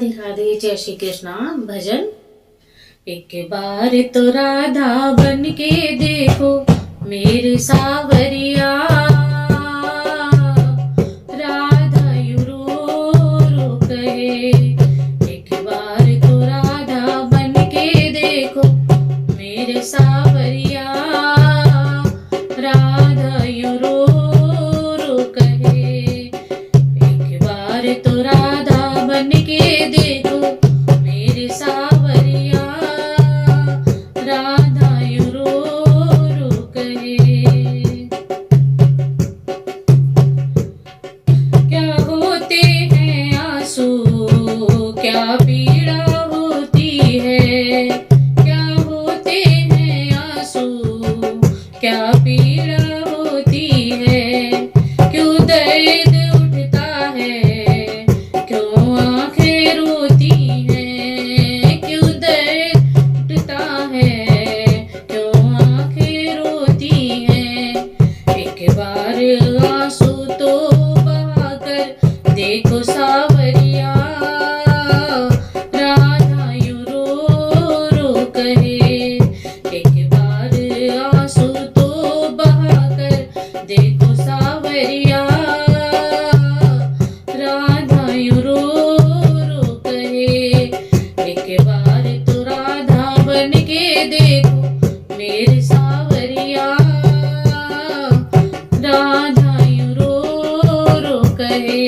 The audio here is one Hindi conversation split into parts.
राधे राधे, जय श्री कृष्णा। भजन। एक बार तो राधा बन के देखो मेरे सावरिया, राधा यूं रो रो कहे। एक बार तो राधा बन के देखो मेरे सावरिया, राधा यूं रो रो कहे। एक बार तो राधा बन के देखो मेरे सावरिया, राधा यूं रो रो कहे। क्या होते हैं आंसू, क्या पीड़ा होती है। क्या होते हैं आंसू, क्या पीड़ा होती है। क्यों दर्द उठता है, क्यों आंखें रोती हैं। क्यों दर्द उठता है, क्यों आंखें रोती हैं। एक बार आंसू तो बहाकर देखो सावरिया, राधा यूं रो रो कहे। एक बार आंसू तो बहाकर देखो सावरिया, राधा यूं रो रो कहे। एक बार तो राधा बन के देखो मेरे सावरिया, राधा यूं रो रो कहे।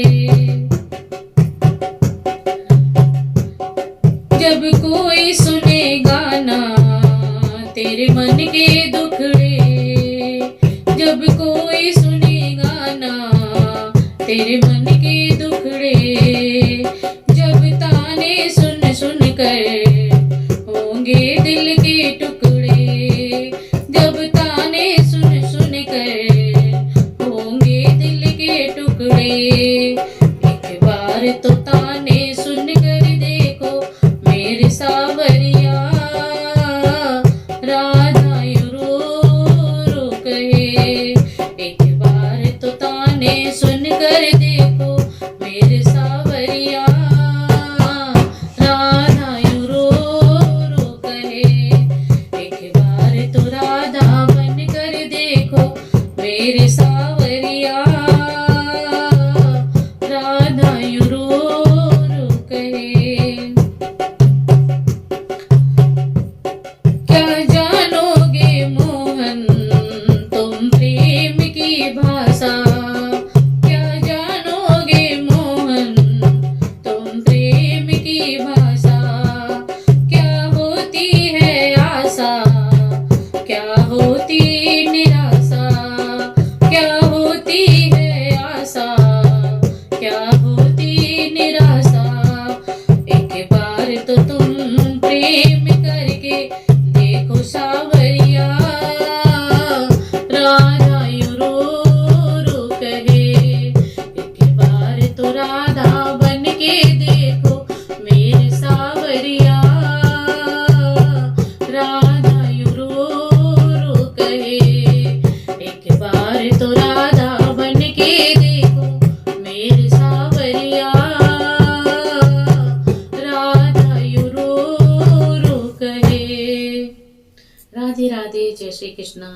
जब कोई सुने गाना तेरे मन के दुखड़े, जब कोई सुने गाना तेरे मन के दुखड़े। जब ताने सुन सुन कर होंगे दिल के टुकड़े। जब ताने सुन सुन कर होंगे दिल के टुकड़े। एक बार तो ताने सुन कर देखो मेरे सावरिया, राधा यूं रो रो कहे। एक बार तो ताने सुन कर देखो मेरे सावरिया, राधा यूं रो रो कहे। एक बार तो राधा बन कर देखो मेरे सावरिया, राधा यूं रो रो कहे। क्या जानोगे मोहन तुम प्रेम की भाषा। क्या जानोगे मोहन तुम प्रेम की भाषा। क्या होती है आशा, क्या होती निराशा। क्या होती है आशा, क्या होती निराशा। एक बार तो तुम प्रेम करके देखो सावरिया, राधा यूं रो रो कहे। एक बार तो राधा बन के देखो मेरे सावरिया, राधा यूं रो रो कहे। एक बार तो राधा बन के देखो मेरे सावरिया, राधा यूं रो रो कहे। राधे राधे, जय श्री कृष्णा।